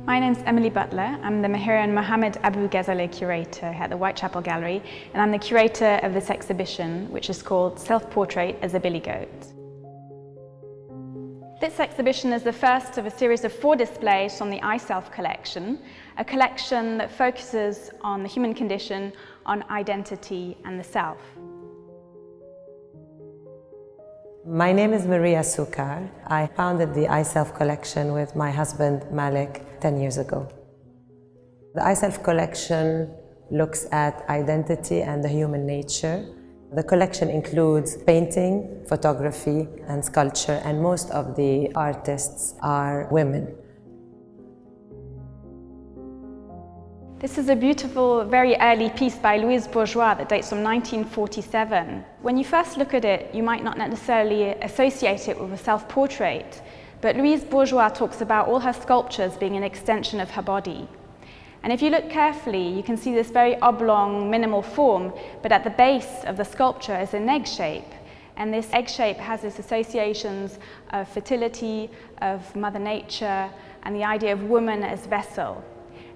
My name's Emily Butler. I'm the Mahirian Mohammed Abu Ghazaleh curator at the Whitechapel Gallery, and I'm the curator of this exhibition, which is called Self-Portrait as a Billy Goat. This exhibition is the first of a series of 4 displays from the ISelf Collection, a collection that focuses on the human condition, on identity and the self. My name is Maria Sukkar. I founded the ISelf Collection with my husband Malik 10 years ago. The ISelf Collection looks at identity and the human nature. The collection includes painting, photography and sculpture, and most of the artists are women. This is a beautiful, very early piece by Louise Bourgeois that dates from 1947. When you first look at it, you might not necessarily associate it with a self-portrait, but Louise Bourgeois talks about all her sculptures being an extension of her body. And if you look carefully, you can see this very oblong, minimal form, but at the base of the sculpture is an egg shape. And this egg shape has its associations of fertility, of Mother Nature, and the idea of woman as vessel.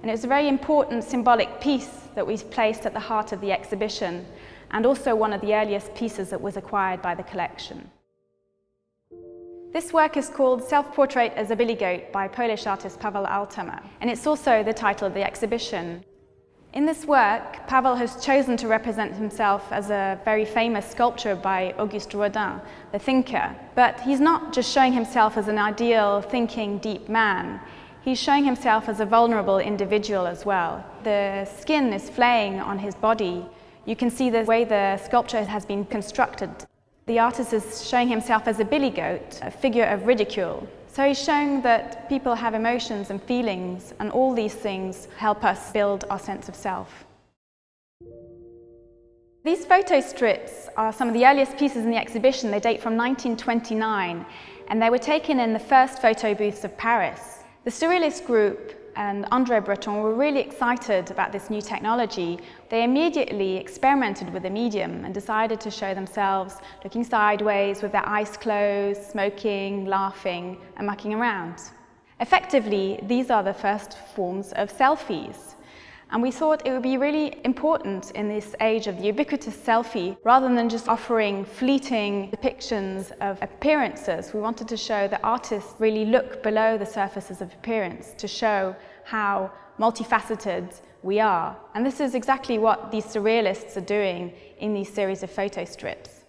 And it was a very important symbolic piece that we placed at the heart of the exhibition, and also one of the earliest pieces that was acquired by the collection. This work is called Self-Portrait as a Billy Goat by Polish artist Pavel Ultima, and it's also the title of the exhibition. In this work, Pavel has chosen to represent himself as a very famous sculpture by Auguste Rodin, the thinker. But he's not just showing himself as an ideal, thinking, deep man. He's showing himself as a vulnerable individual as well. The skin is flaying on his body. You can see the way the sculpture has been constructed. The artist is showing himself as a billy goat, a figure of ridicule. So he's showing that people have emotions and feelings, and all these things help us build our sense of self. These photo strips are some of the earliest pieces in the exhibition. They date from 1929, and they were taken in the first photo booths of Paris. The Surrealist group and André Breton were really excited about this new technology. They immediately experimented with the medium and decided to show themselves looking sideways with their eyes closed, smoking, laughing and mucking around. Effectively, these are the first forms of selfies. And we thought it would be really important in this age of the ubiquitous selfie, rather than just offering fleeting depictions of appearances, we wanted to show that artists really look below the surfaces of appearance to show how multifaceted we are. And this is exactly what these surrealists are doing in these series of photo strips.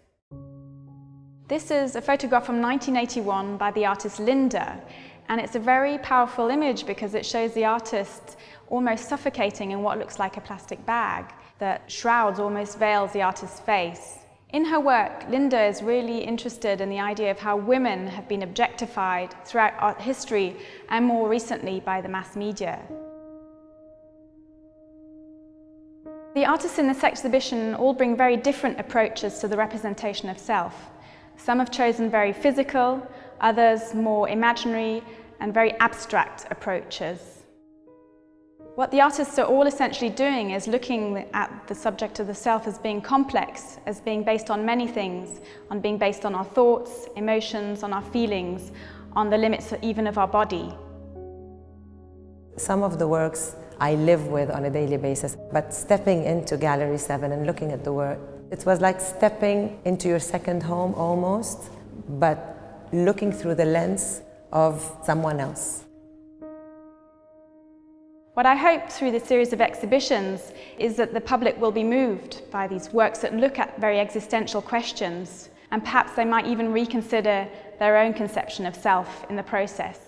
This is a photograph from 1981 by the artist Linda, and it's a very powerful image because it shows the artist almost suffocating in what looks like a plastic bag that shrouds, almost veils the artist's face. In her work, Linda is really interested in the idea of how women have been objectified throughout art history and more recently by the mass media. The artists in this exhibition all bring very different approaches to the representation of self. Some have chosen very physical, others more imaginary and very abstract approaches. What the artists are all essentially doing is looking at the subject of the self as being complex, as being based on many things, on being based on our thoughts, emotions, on our feelings, on the limits even of our body. Some of the works I live with on a daily basis, but stepping into Gallery 7 and looking at the work, it was like stepping into your second home almost, but looking through the lens of someone else. What I hope through this series of exhibitions is that the public will be moved by these works that look at very existential questions, and perhaps they might even reconsider their own conception of self in the process.